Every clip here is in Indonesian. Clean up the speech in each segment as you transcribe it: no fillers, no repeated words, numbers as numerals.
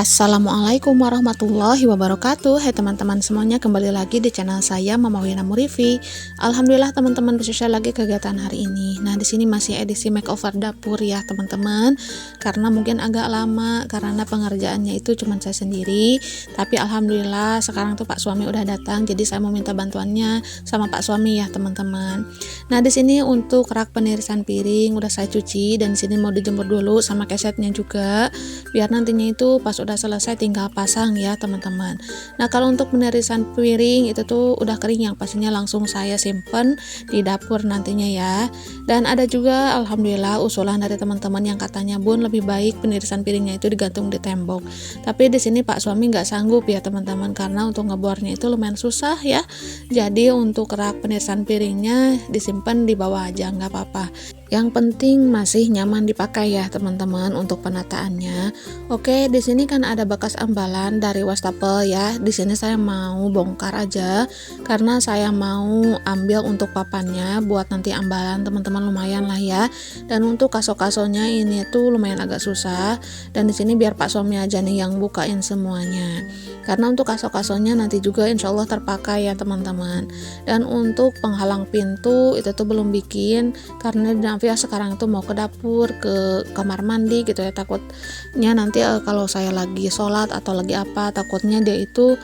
Assalamualaikum warahmatullahi wabarakatuh. Hai teman-teman semuanya, kembali lagi di channel saya Mama Wina Murifi. Alhamdulillah teman-teman berselesai lagi kegiatan hari ini. Nah, di sini masih edisi makeover dapur ya teman-teman. Karena mungkin agak lama karena pengerjaannya itu cuma saya sendiri. Tapi alhamdulillah sekarang tuh Pak suami udah datang, jadi saya mau minta bantuannya sama Pak suami ya teman-teman. Nah, di sini untuk rak penirisan piring udah saya cuci dan di sini mau dijemur dulu sama kesetnya juga. Biar nantinya itu pas udah selesai tinggal pasang ya teman-teman. Nah, kalau untuk penirisan piring itu tuh udah kering, yang pastinya langsung saya simpen di dapur nantinya ya. Dan ada juga alhamdulillah usulan dari teman-teman yang katanya, Bun, lebih baik penirisan piringnya itu digantung di tembok. Tapi di sini Pak suami nggak sanggup ya teman-teman, karena untuk ngebornya itu lumayan susah ya. Jadi untuk rak penirisan piringnya disimpan di bawah aja, nggak apa-apa. Yang penting masih nyaman dipakai ya teman-teman untuk penataannya. Oke, di sini kan ada bekas ambalan dari wastafel ya. Di sini saya mau bongkar aja karena saya mau ambil untuk papannya buat nanti ambalan teman-teman, lumayan lah ya. Dan untuk kaso-kasonya ini tuh lumayan agak susah. Dan di sini biar Pak suami aja nih yang bukain semuanya. Karena untuk kaso-kasonya nanti juga insya Allah terpakai ya teman-teman. Dan untuk penghalang pintu itu tuh belum bikin karena Navia sekarang itu mau ke dapur, ke kamar mandi gitu ya, takutnya nanti kalau saya lagi sholat atau lagi apa, takutnya dia itu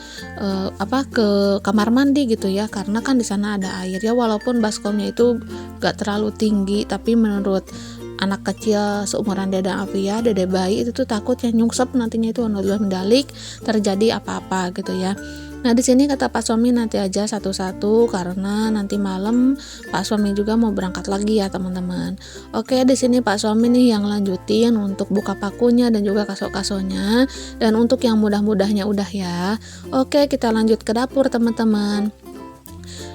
ke kamar mandi gitu ya, karena kan di sana ada air ya, walaupun baskomnya itu gak terlalu tinggi, tapi menurut anak kecil seumuran Dede Afia, Dede bayi itu tuh takutnya nyungsep nantinya itu naudzubillah mendalik terjadi apa-apa gitu ya. Nah, di sini kata Pak suami nanti aja satu-satu karena nanti malam Pak suami juga mau berangkat lagi ya teman-teman. Oke, di sini Pak suami nih yang lanjutin untuk buka pakunya dan juga kaso-kasonya, dan untuk yang mudah-mudahnya udah ya. Oke, kita lanjut ke dapur teman-teman.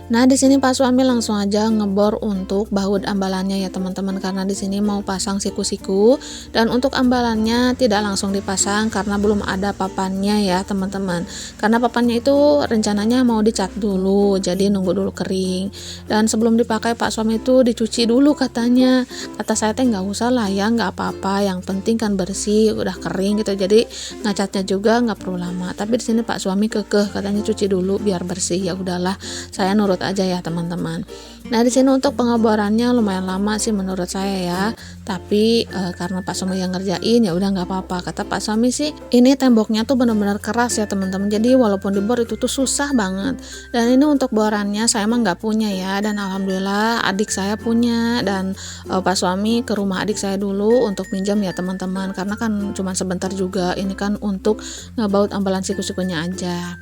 Nah, di sini Pak suami langsung aja ngebor untuk baut ambalannya ya teman-teman, karena di sini mau pasang siku-siku, dan untuk ambalannya tidak langsung dipasang karena belum ada papannya ya teman-teman. Karena papannya itu rencananya mau dicat dulu, jadi nunggu dulu kering. Dan sebelum dipakai Pak suami itu dicuci dulu katanya. Kata saya teh nggak usah lah ya, nggak apa-apa, yang penting kan bersih, udah kering gitu. Jadi ngacatnya juga nggak perlu lama. Tapi di sini Pak suami kekeh katanya cuci dulu biar bersih. Ya udahlah, saya nurut aja ya teman-teman. Nah, di sini untuk pengeborannya lumayan lama sih menurut saya ya. Tapi karena Pak suami yang ngerjain ya udah nggak apa-apa. Kata Pak suami sih ini temboknya tuh benar-benar keras ya teman-teman. Jadi walaupun dibor itu tuh susah banget. Dan ini untuk borannya saya emang nggak punya ya. Dan alhamdulillah adik saya punya, dan Pak suami ke rumah adik saya dulu untuk pinjam ya teman-teman. Karena kan cuma sebentar juga. Ini kan untuk ngebaut ambalan siku-sikunya aja.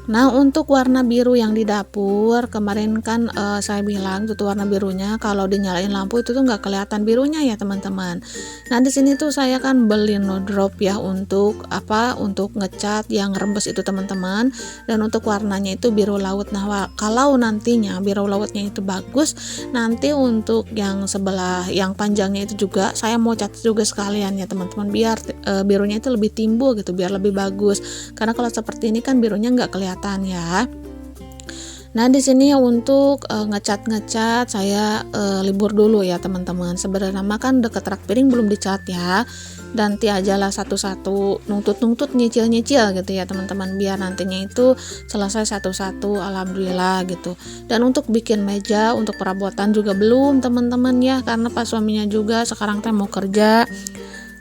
Nah, untuk warna biru yang di dapur kemarin kan saya bilang tuh warna birunya kalau dinyalain lampu itu tuh nggak kelihatan birunya ya teman-teman. Nah, di sini tuh saya kan beli no drop ya untuk ngecat yang rembes itu teman-teman, dan untuk warnanya itu biru laut. Nah, kalau nantinya biru lautnya itu bagus, nanti untuk yang sebelah yang panjangnya itu juga saya mau cat juga sekalian ya teman-teman, biar birunya itu lebih timbul gitu, biar lebih bagus. Karena kalau seperti ini kan birunya nggak kelihatan ya. Nah, di sini untuk ngecat saya libur dulu ya teman-teman. Sebenarnya kan deket rak piring belum dicat ya. Dan nanti ajalah satu-satu nuntut nyicil gitu ya teman-teman, biar nantinya itu selesai satu-satu alhamdulillah gitu. Dan untuk bikin meja untuk perabotan juga belum teman-teman ya, karena Pak suaminya juga sekarang teh mau kerja.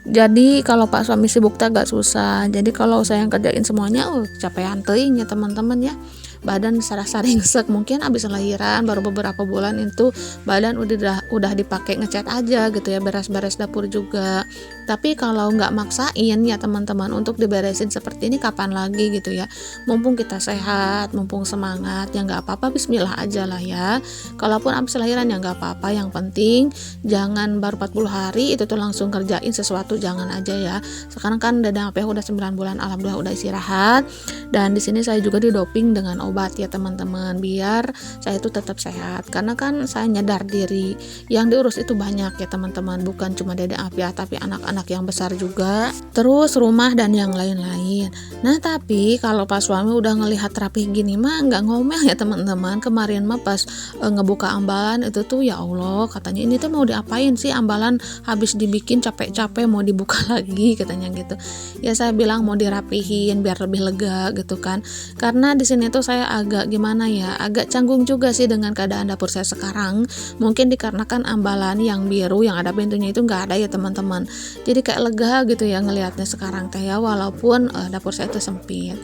Jadi kalau Pak suami sibuk teh agak susah. Jadi kalau saya yang kerjain semuanya capean teuing ya teman-teman ya. Badan serasa ringsek, mungkin abis lahiran baru beberapa bulan itu badan udah dipakai ngecat aja gitu ya, beres-beres dapur juga. Tapi kalau nggak maksain ya teman-teman untuk diberesin seperti ini kapan lagi gitu ya, mumpung kita sehat, mumpung semangat, ya nggak apa-apa, bismillah aja lah ya. Kalaupun abis lahiran ya nggak apa-apa, yang penting jangan baru 40 hari itu tuh langsung kerjain sesuatu, jangan aja ya. Sekarang kan Dada Apeh udah 9 bulan alhamdulillah udah istirahat, dan di sini saya juga didoping dengan obat ya teman-teman, biar saya itu tetap sehat. Karena kan saya nyadar diri yang diurus itu banyak ya teman-teman, bukan cuma Dede Afia tapi anak-anak anak yang besar juga, terus rumah dan yang lain-lain. Nah tapi kalau pas suami udah ngelihat rapih gini mah nggak ngomel ya teman-teman. Kemarin mah pas ngebuka ambalan itu tuh ya Allah, katanya ini tuh mau diapain sih, ambalan habis dibikin capek-capek mau dibuka lagi katanya gitu. Ya saya bilang mau dirapihin biar lebih lega gitu kan. Karena di sini tuh saya agak gimana ya, agak canggung juga sih dengan keadaan dapur saya sekarang. Mungkin dikarenakan ambalan yang biru yang ada pintunya itu nggak ada ya teman-teman. Jadi kayak lega gitu ya ngelihatnya sekarang teh ya, walaupun dapur saya itu sempit.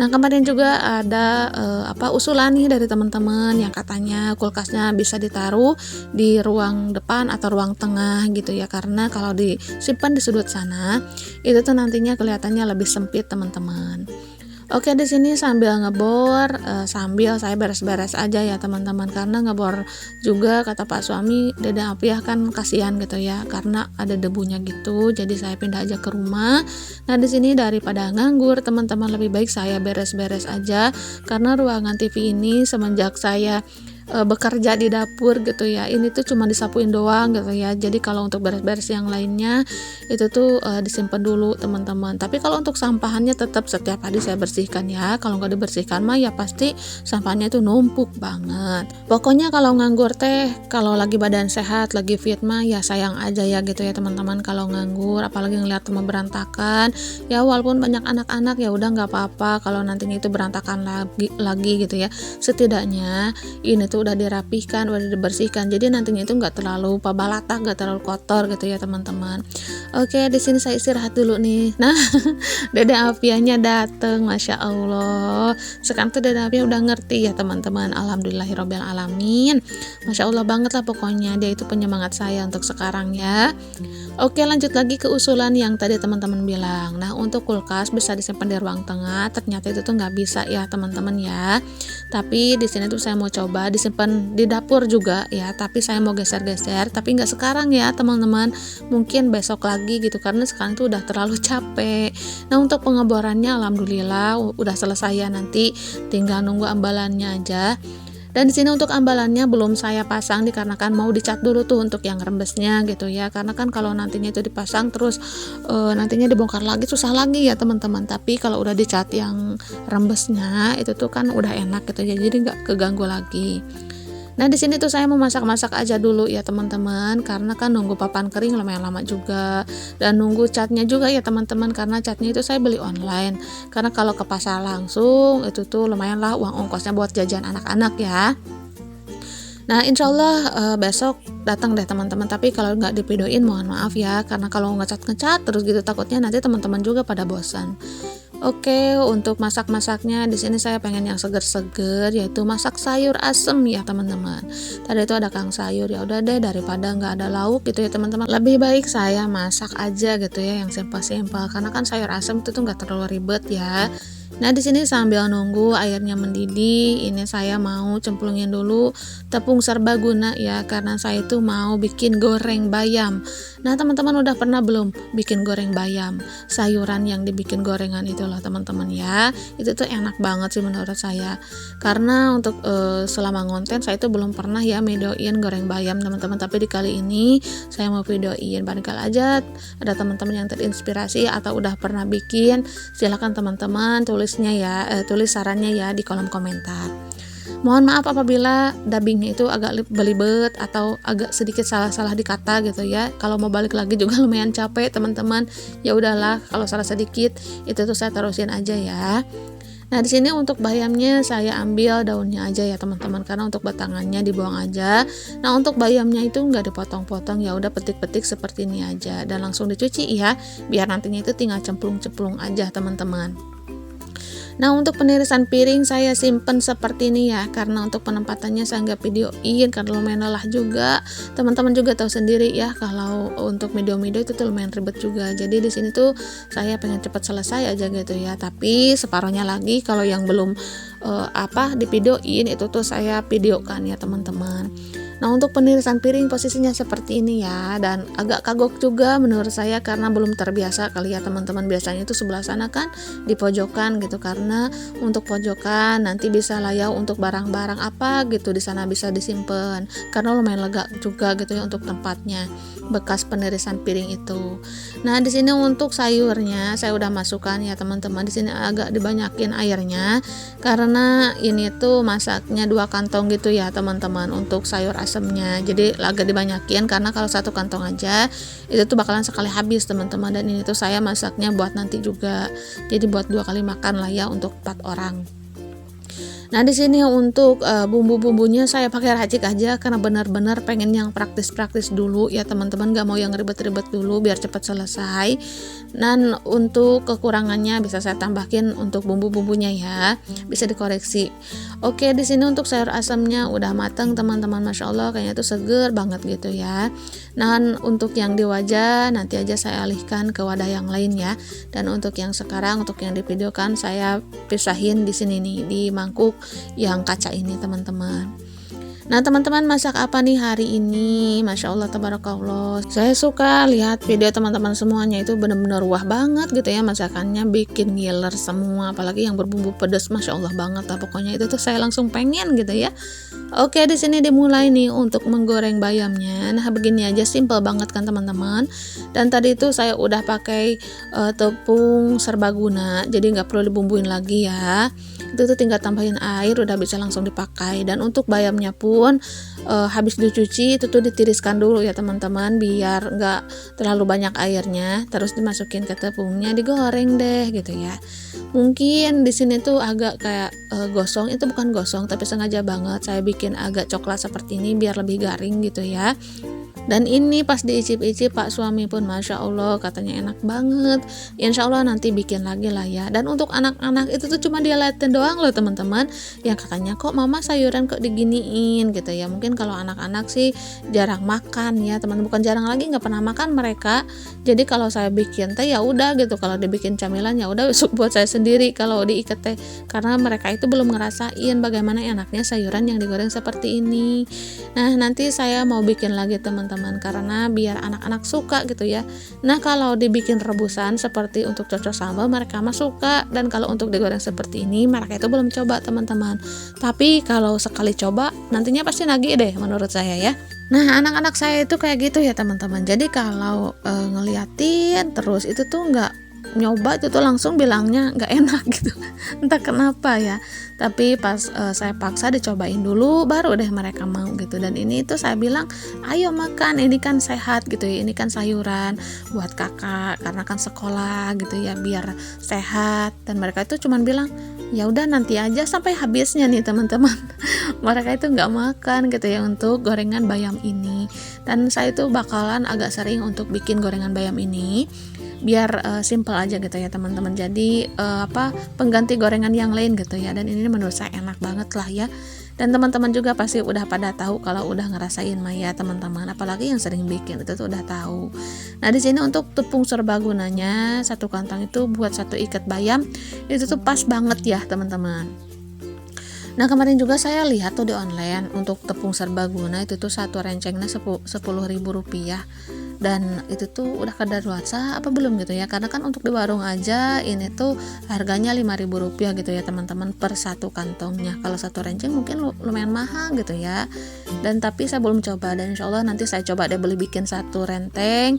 Nah kemarin juga ada usulan nih dari teman-teman yang katanya kulkasnya bisa ditaruh di ruang depan atau ruang tengah gitu ya, karena kalau disimpan di sudut sana itu tuh nantinya kelihatannya lebih sempit teman-teman. Oke, di sini sambil ngebor, sambil saya beres-beres aja ya teman-teman, karena ngebor juga kata Pak suami, Dede Apiah kan kasihan gitu ya, karena ada debunya gitu, jadi saya pindah aja ke rumah. Nah di sini daripada nganggur teman-teman, lebih baik saya beres-beres aja, karena ruangan TV ini semenjak saya bekerja di dapur gitu ya, ini tuh cuma disapuin doang gitu ya. Jadi kalau untuk beres-beres yang lainnya itu tuh disimpan dulu teman-teman. Tapi kalau untuk sampahannya tetap setiap hari saya bersihkan ya. Kalau nggak dibersihkan mah ya pasti sampahnya tuh numpuk banget. Pokoknya kalau nganggur teh, kalau lagi badan sehat, lagi fit mah ya sayang aja ya gitu ya teman-teman. Kalau nganggur apalagi ngeliat teman berantakan, ya walaupun banyak anak-anak ya udah nggak apa-apa kalau nantinya itu berantakan lagi gitu ya. Setidaknya ini tuh udah dirapihkan, udah dibersihkan, jadi nantinya itu nggak terlalu pabalata, nggak terlalu kotor gitu ya teman-teman. Oke, di sini saya istirahat dulu nih. Nah Dede Apiahnya dateng, Masya Allah. Sekarang tuh Dede Apiah udah ngerti ya teman-teman. Alhamdulillahirobbil alamin. Masya Allah banget lah pokoknya, dia itu penyemangat saya untuk sekarang ya. Oke, lanjut lagi ke usulan yang tadi teman-teman bilang. Nah untuk kulkas bisa disimpan di ruang tengah, ternyata itu tuh nggak bisa ya teman-teman ya. Tapi di sini tuh saya mau coba disimpan di dapur juga ya, tapi saya mau geser-geser, tapi nggak sekarang ya teman-teman, mungkin besok lagi gitu, karena sekarang tuh udah terlalu capek. Nah untuk pengeborannya alhamdulillah udah selesai ya, nanti tinggal nunggu ambalannya aja. Dan di sini untuk ambalannya belum saya pasang dikarenakan mau dicat dulu tuh untuk yang rembesnya gitu ya, karena kan kalau nantinya itu dipasang terus nantinya dibongkar lagi susah lagi ya teman-teman. Tapi kalau udah dicat yang rembesnya itu tuh kan udah enak gitu ya, jadi nggak keganggu lagi. Nah di sini tuh saya mau masak-masak aja dulu ya teman-teman, karena kan nunggu papan kering lumayan lama juga, dan nunggu catnya juga ya teman-teman, karena catnya itu saya beli online, karena kalau ke pasar langsung itu tuh lumayan lah uang ongkosnya buat jajan anak-anak ya. Nah insya Allah besok datang deh teman-teman, tapi kalau nggak divideoin mohon maaf ya, karena kalau ngecat terus gitu takutnya nanti teman-teman juga pada bosan. Oke, untuk masak-masaknya di sini saya pengen yang seger-seger, yaitu masak sayur asem ya teman-teman. Tadi itu ada kang sayur, ya udah deh daripada nggak ada lauk gitu ya teman-teman. Lebih baik saya masak aja gitu ya, yang simpel-simpel, karena kan sayur asem itu tuh nggak terlalu ribet ya. Nah di sini sambil nunggu airnya mendidih, ini saya mau cemplungin dulu tepung serbaguna ya, karena saya itu mau bikin goreng bayam. Nah teman-teman udah pernah belum bikin goreng bayam? Sayuran yang dibikin gorengan itu loh teman-teman ya, itu tuh enak banget sih menurut saya. Karena untuk selama ngonten saya itu belum pernah ya videoin goreng bayam teman-teman, tapi di kali ini saya mau videoin. Barangkali aja ada teman-teman yang terinspirasi atau udah pernah bikin, silakan teman-teman tulis sarannya ya di kolom komentar. Mohon maaf apabila dubbingnya itu agak belibet atau agak sedikit salah-salah di kata gitu ya. Kalau mau balik lagi juga lumayan capek teman-teman. Ya udahlah, kalau salah sedikit itu tuh saya terusin aja ya. Nah di sini untuk bayamnya saya ambil daunnya aja ya teman-teman, karena untuk batangannya dibuang aja. Nah untuk bayamnya itu nggak dipotong-potong, ya udah petik-petik seperti ini aja dan langsung dicuci ya, biar nantinya itu tinggal cemplung-cemplung aja teman-teman. Nah untuk penirisan piring saya simpen seperti ini ya, karena untuk penempatannya saya nggak videoin karena lumayan lelah juga. Teman-teman juga tahu sendiri ya, kalau untuk video-video itu tuh lumayan ribet juga. Jadi di sini tuh saya pengen cepat selesai aja gitu ya. Tapi separohnya lagi kalau yang belum divideoin itu tuh saya videokan ya teman-teman. Nah, untuk penirisan piring posisinya seperti ini ya, dan agak kagok juga menurut saya karena belum terbiasa kali ya teman-teman. Biasanya itu sebelah sana kan di pojokan gitu, karena untuk pojokan nanti bisa lah ya untuk barang-barang apa gitu di sana bisa disimpan, karena lumayan lega juga gitu ya untuk tempatnya bekas penirisan piring itu. Nah, di sini untuk sayurnya saya udah masukkan ya teman-teman. Di sini agak dibanyakin airnya karena ini tuh masaknya 2 kantong gitu ya teman-teman untuk sayur asemnya. Jadi agak dibanyakin karena kalau 1 kantong aja itu tuh bakalan sekali habis teman-teman, dan ini tuh saya masaknya buat nanti juga. Jadi buat 2 kali makan lah ya untuk 4 orang. Nah, di sini untuk bumbu-bumbunya saya pakai racik aja karena benar-benar pengen yang praktis-praktis dulu ya teman-teman, gak mau yang ribet-ribet dulu biar cepat selesai. Dan untuk kekurangannya bisa saya tambahin untuk bumbu-bumbunya ya, bisa dikoreksi. Oke, di sini untuk sayur asamnya udah matang teman-teman, masya Allah kayaknya tuh seger banget gitu ya. Nah, untuk yang di wajan nanti aja saya alihkan ke wadah yang lain ya. Dan untuk yang sekarang, untuk yang di video kan saya pisahin di sini nih di mangkuk yang kaca ini teman-teman. Nah, teman-teman masak apa nih hari ini? Masya Allah tabarakallah. Saya suka lihat video teman-teman semuanya itu benar-benar wah banget gitu ya masakannya, bikin ngiler semua, apalagi yang berbumbu pedas, masya Allah banget lah pokoknya itu tuh saya langsung pengen gitu ya. Oke, di sini dimulai nih untuk menggoreng bayamnya. Nah, begini aja simple banget kan teman-teman. Dan tadi itu saya udah pakai tepung serbaguna, jadi nggak perlu dibumbuin lagi ya. Itu tuh tinggal tambahin air udah bisa langsung dipakai. Dan untuk bayamnya pun habis dicuci itu tuh ditiriskan dulu ya teman-teman biar nggak terlalu banyak airnya, terus dimasukin ke tepungnya, digoreng deh gitu ya. Mungkin di sini tuh agak kayak gosong, itu bukan gosong tapi sengaja banget saya bikin agak coklat seperti ini biar lebih garing gitu ya. Dan ini pas diicip-icip Pak suami pun masya Allah katanya enak banget. Insya Allah nanti bikin lagi lah ya. Dan untuk anak-anak itu tuh cuma dia liatin doang loh teman-teman, yang katanya kok mama sayuran kok diginiin gitu ya. Mungkin kalau anak-anak sih jarang makan ya teman, bukan jarang lagi, nggak pernah makan mereka. Jadi kalau saya bikin teh ya udah gitu, kalau dibikin camilan ya udah buat saya sendiri kalau diikat teh, karena mereka itu belum ngerasain bagaimana enaknya sayuran yang digoreng seperti ini. Nah, nanti saya mau bikin lagi teman-teman karena biar anak-anak suka gitu ya. Nah, kalau dibikin rebusan seperti untuk cocok sambal mereka mah suka, dan kalau untuk digoreng seperti ini mereka itu belum coba teman-teman. Tapi kalau sekali coba nantinya pasti nagih deh menurut saya ya. Nah, anak-anak saya itu kayak gitu ya teman-teman. Jadi kalau ngeliatin terus itu tuh nggak nyoba, itu tuh langsung bilangnya nggak enak gitu. Entah kenapa ya. Tapi pas saya paksa dicobain dulu baru deh mereka mau gitu. Dan ini tuh saya bilang ayo makan, ini kan sehat gitu ya, ini kan sayuran buat kakak karena kan sekolah gitu ya biar sehat. Dan mereka itu cuman bilang ya udah nanti aja sampai habisnya nih teman-teman. Mereka itu nggak makan gitu ya untuk gorengan bayam ini. Dan saya itu bakalan agak sering untuk bikin gorengan bayam ini biar simple aja gitu ya teman-teman. Jadi pengganti gorengan yang lain gitu ya. Dan ini menurut saya enak banget lah ya. Dan teman-teman juga pasti udah pada tahu kalau udah ngerasain mah ya teman-teman. Apalagi yang sering bikin itu tuh udah tahu. Nah, di sini untuk tepung serbagunanya 1 kantong itu buat 1 ikat bayam itu tuh pas banget ya teman-teman. Nah, kemarin juga saya lihat tuh di online untuk tepung serbaguna itu tuh 1 rencengnya Rp10.000. Dan itu tuh udah kadaluarsa apa belum gitu ya, karena kan untuk di warung aja ini tuh harganya Rp5.000 gitu ya teman-teman per 1 kantongnya. Kalau 1 renceng mungkin lumayan mahal gitu ya. Dan tapi saya belum coba, dan insya Allah nanti saya coba deh beli bikin 1 renteng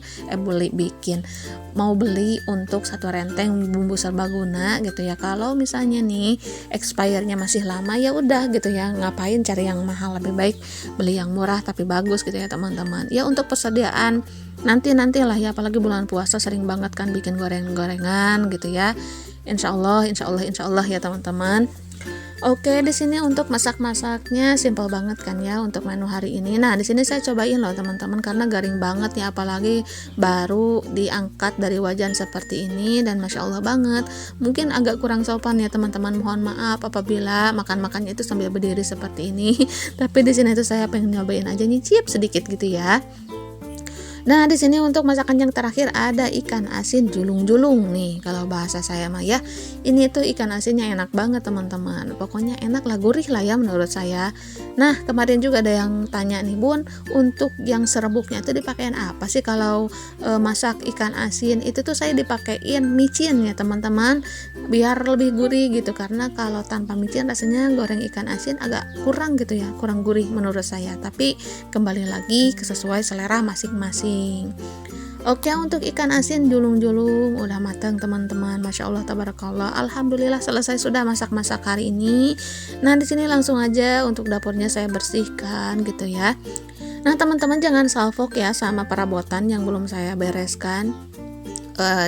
mau beli untuk 1 renteng bumbu serbaguna gitu ya. Kalau misalnya nih expire-nya masih lama ya udah gitu ya, ngapain cari yang mahal, lebih baik beli yang murah tapi bagus gitu ya teman-teman. Ya untuk persediaan nantilah ya, apalagi bulan puasa sering banget kan bikin gorengan gitu ya. Insya Allah ya teman-teman. Oke, di sini untuk masak-masaknya simple banget kan ya untuk menu hari ini. Nah, di sini saya cobain loh teman-teman karena garing banget ya, apalagi baru diangkat dari wajan seperti ini, dan masya Allah banget. Mungkin agak kurang sopan ya teman-teman, mohon maaf apabila makan-makannya itu sambil berdiri seperti ini. Tapi di sini tuh saya pengen nyobain aja, nyicip sedikit gitu ya. Nah, di sini untuk masakan yang terakhir ada ikan asin julung-julung nih. Kalau bahasa saya mah ya, ini tuh ikan asinnya enak banget teman-teman. Pokoknya enak lah, gurih lah ya menurut saya. Nah, kemarin juga ada yang tanya nih, Bun, untuk yang serebuknya itu dipakein apa sih kalau masak ikan asin? Itu tuh saya dipakein micin ya teman-teman, biar lebih gurih gitu. Karena kalau tanpa micin rasanya goreng ikan asin agak kurang gitu ya, kurang gurih menurut saya. Tapi kembali lagi ke sesuai selera masing-masing. Oke, untuk ikan asin julung-julung udah matang teman-teman. Masya Allah tabarakallah. Alhamdulillah selesai sudah masak-masak hari ini. Nah, di sini langsung aja untuk dapurnya saya bersihkan gitu ya. Nah, teman-teman jangan salfok ya sama perabotan yang belum saya bereskan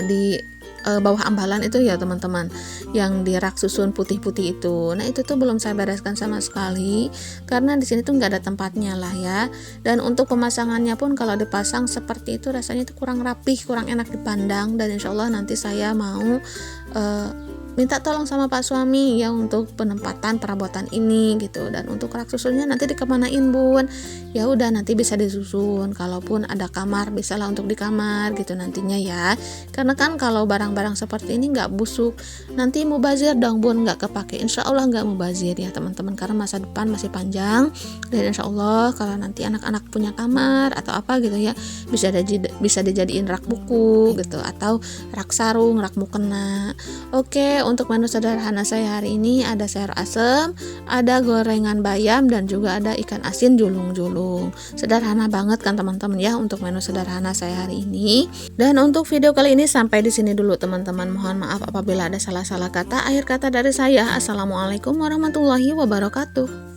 di bawah ambalan itu ya teman-teman, yang di rak susun putih-putih itu. Nah, itu tuh belum saya bereskan sama sekali karena di sini tuh nggak ada tempatnya lah ya. Dan untuk pemasangannya pun kalau dipasang seperti itu rasanya itu kurang rapih, kurang enak dipandang. Dan insya Allah nanti saya mau minta tolong sama Pak suami ya untuk penempatan perabotan ini gitu. Dan untuk rak susunnya nanti dikemanain Bun? Ya udah nanti bisa disusun. Kalaupun ada kamar bisalah untuk di kamar gitu nantinya ya. Karena kan kalau barang-barang seperti ini nggak busuk, nanti mubazir dong Bun, nggak kepake. Insya Allah nggak mubazir ya teman-teman, karena masa depan masih panjang. Dan insya Allah kalau nanti anak-anak punya kamar atau apa gitu ya, bisa dijadiin rak buku gitu atau rak sarung, rak mukena. Oke, untuk menu sederhana saya hari ini ada sayur asem, ada gorengan bayam, dan juga ada ikan asin julung-julung. Sederhana banget kan teman-teman ya untuk menu sederhana saya hari ini. Dan untuk video kali ini sampai di sini dulu teman-teman. Mohon maaf apabila ada salah-salah kata. Akhir kata dari saya, assalamualaikum warahmatullahi wabarakatuh.